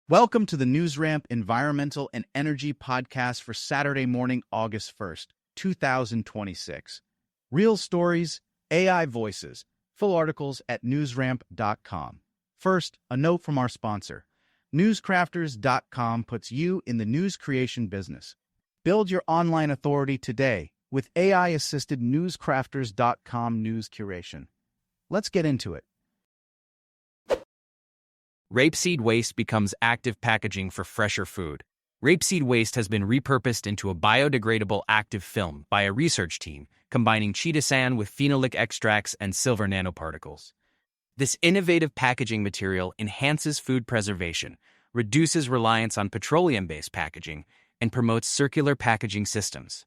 Welcome to the NewsRamp Environmental and Energy Podcast for Saturday morning, August 1st, 2026. Real stories, AI voices, full articles at newsramp.com. First, a note from our sponsor. Newscrafters.com puts you in the news creation business. Build your online authority today with AI-assisted newscrafters.com news curation. Let's get into it. Rapeseed waste becomes active packaging for fresher food. Rapeseed waste has been repurposed into a biodegradable active film by a research team, combining chitosan with phenolic extracts and silver nanoparticles. This innovative packaging material enhances food preservation, reduces reliance on petroleum-based packaging, and promotes circular packaging systems.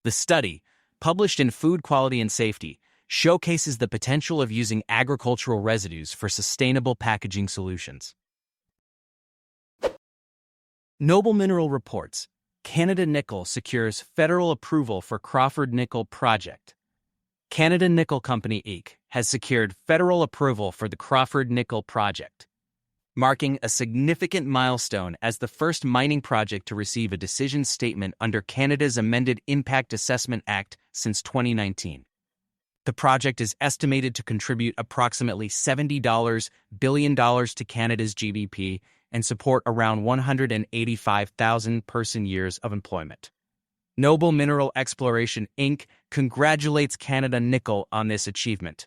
The study, published in Food Quality and Safety, showcases the potential of using agricultural residues for sustainable packaging solutions. Noble Mineral reports, Canada Nickel secures federal approval for Crawford Nickel project. Canada Nickel Company Inc. has secured federal approval for the Crawford Nickel project, marking a significant milestone as the first mining project to receive a decision statement under Canada's amended Impact Assessment Act since 2019. The project is estimated to contribute approximately $70 billion to Canada's GDP and support around 185,000 person-years of employment. Noble Mineral Exploration, Inc. congratulates Canada Nickel on this achievement.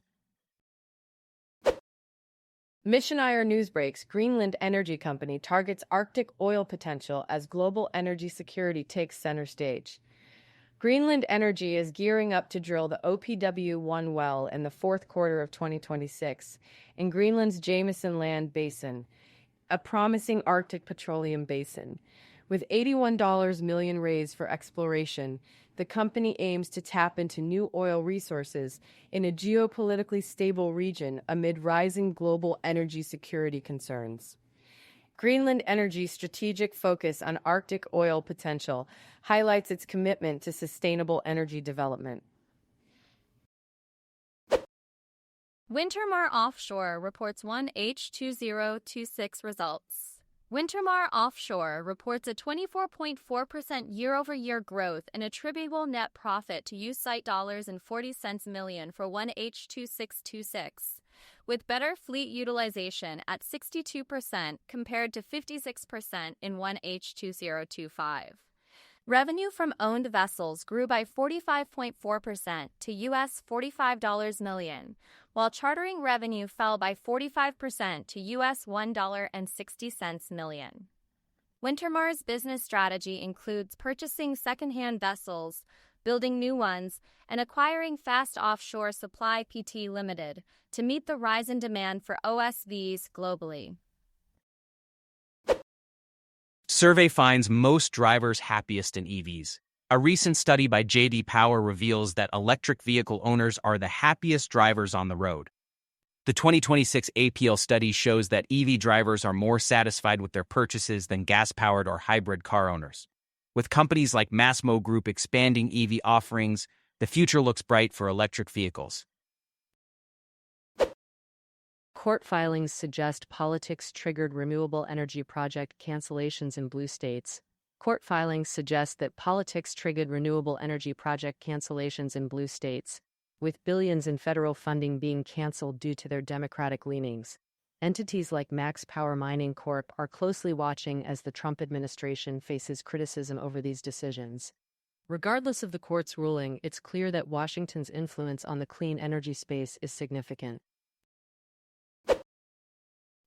Mission IR Newsbreaks, Greenland Energy Company targets Arctic oil potential as global energy security takes center stage. Greenland Energy is gearing up to drill the OPW-1 well in the fourth quarter of 2026 in Greenland's Jameson Land Basin, a promising Arctic petroleum basin. With $81 million raised for exploration, the company aims to tap into new oil resources in a geopolitically stable region amid rising global energy security concerns. Greenland Energy's strategic focus on Arctic oil potential highlights its commitment to sustainable energy development. Wintermar Offshore reports 1H2026 results. Wintermar Offshore reports a 24.4% year-over-year growth in attributable net profit to US $40 million for 1H2626. With better fleet utilization at 62% compared to 56% in 1H2025. Revenue from owned vessels grew by 45.4% to US $45 million, while chartering revenue fell by 45% to US $1.60 million. Wintermar's business strategy includes purchasing second-hand vessels, building new ones, and acquiring Fast Offshore Supply Pte. Limited to meet the rise in demand for OSVs globally. Survey finds most drivers happiest in EVs. A recent study by J.D. Power reveals that electric vehicle owners are the happiest drivers on the road. The 2026 APL study shows that EV drivers are more satisfied with their purchases than gas-powered or hybrid car owners. With companies like Massimo Group expanding EV offerings, the future looks bright for electric vehicles. Court filings suggest politics triggered renewable energy project cancellations in blue states. Court filings suggest that politics triggered renewable energy project cancellations in blue states, with billions in federal funding being canceled due to their Democratic leanings. Entities like Max Power Mining Corp. Are closely watching as the Trump administration faces criticism over these decisions. Regardless of the court's ruling, it's clear that Washington's influence on the clean energy space is significant.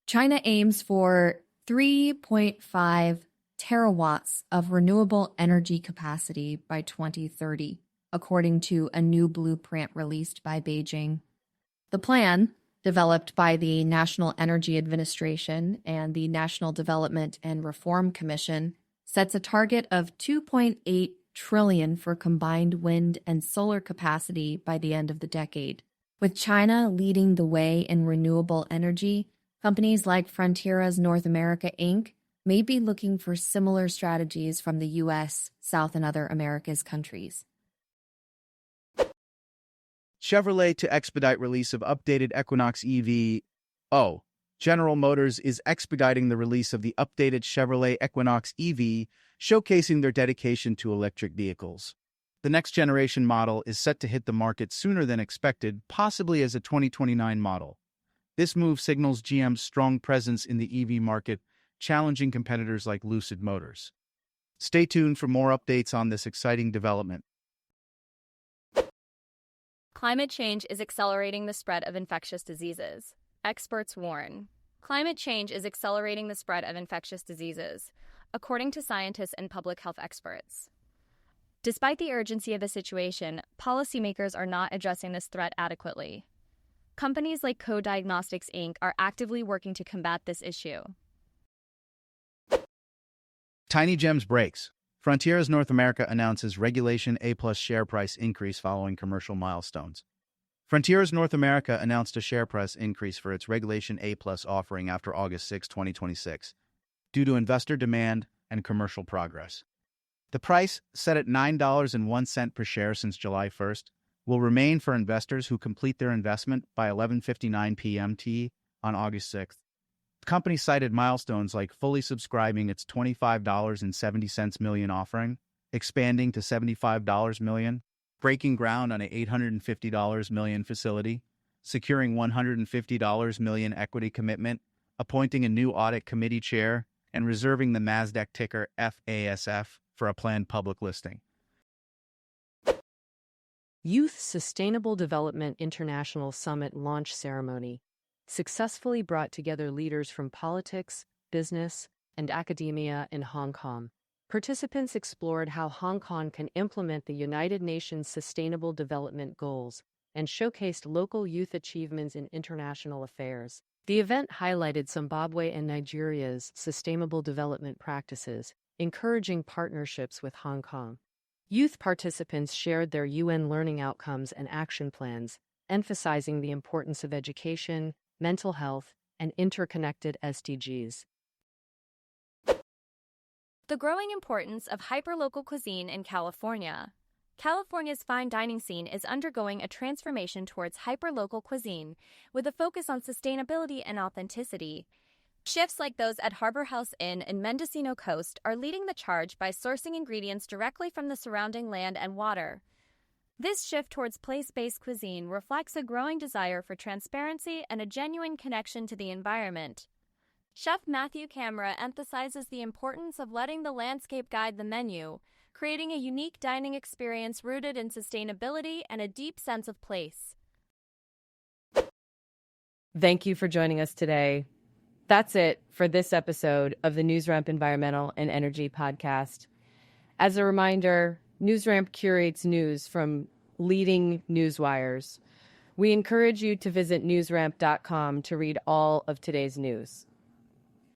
China aims for 3.5 terawatts of renewable energy capacity by 2030, according to a new blueprint released by Beijing. The plan, developed by the National Energy Administration and the National Development and Reform Commission, sets a target of 2.8 trillion for combined wind and solar capacity by the end of the decade. With China leading the way in renewable energy, companies like Frontiera's North America Inc. may be looking for similar strategies from the U.S., South, and other America's countries. Chevrolet to expedite release of updated Equinox EV. General Motors is expediting the release of the updated Chevrolet Equinox EV, showcasing their dedication to electric vehicles. The next generation model is set to hit the market sooner than expected, possibly as a 2029 model. This move signals GM's strong presence in the EV market, challenging competitors like Lucid Motors. Stay tuned for more updates on this exciting development. Climate change is accelerating the spread of infectious diseases. Experts warn. Climate change is accelerating the spread of infectious diseases, according to scientists and public health experts. Despite the urgency of the situation, policymakers are not addressing this threat adequately. Companies like Co-Diagnostics Inc. are actively working to combat this issue. Tiny Gems breaks. Frontiers North America announces Regulation A+ share price increase following commercial milestones. Frontiers North America announced a share price increase for its Regulation A+ offering after August 6, 2026, due to investor demand and commercial progress. The price, set at $9.01 per share since July 1st, will remain for investors who complete their investment by 11:59 p.m. on August 6th. The company cited milestones like fully subscribing its $25.70 million offering, expanding to $75 million, breaking ground on an $850 million facility, securing $150 million equity commitment, appointing a new audit committee chair, and reserving the Nasdaq ticker FASF for a planned public listing. Youth Sustainable Development International Summit launch ceremony successfully brought together leaders from politics, business, and academia in Hong Kong. Participants explored how Hong Kong can implement the United Nations Sustainable Development Goals and showcased local youth achievements in international affairs. The event highlighted Zimbabwe and Nigeria's sustainable development practices, encouraging partnerships with Hong Kong. Youth participants shared their UN learning outcomes and action plans, emphasizing the importance of education, mental health, and interconnected SDGs. The growing importance of hyperlocal cuisine in California. California's fine dining scene is undergoing a transformation towards hyperlocal cuisine, with a focus on sustainability and authenticity. Shifts like those at Harbor House Inn and Mendocino Coast are leading the charge by sourcing ingredients directly from the surrounding land and water. This shift towards place-based cuisine reflects a growing desire for transparency and a genuine connection to the environment. Chef Matthew Camera emphasizes the importance of letting the landscape guide the menu, creating a unique dining experience rooted in sustainability and a deep sense of place. Thank you for joining us today. That's it for this episode of the NewsRamp Environmental and Energy Podcast. As a reminder, NewsRamp curates news from leading newswires. We encourage you to visit newsramp.com to read all of today's news.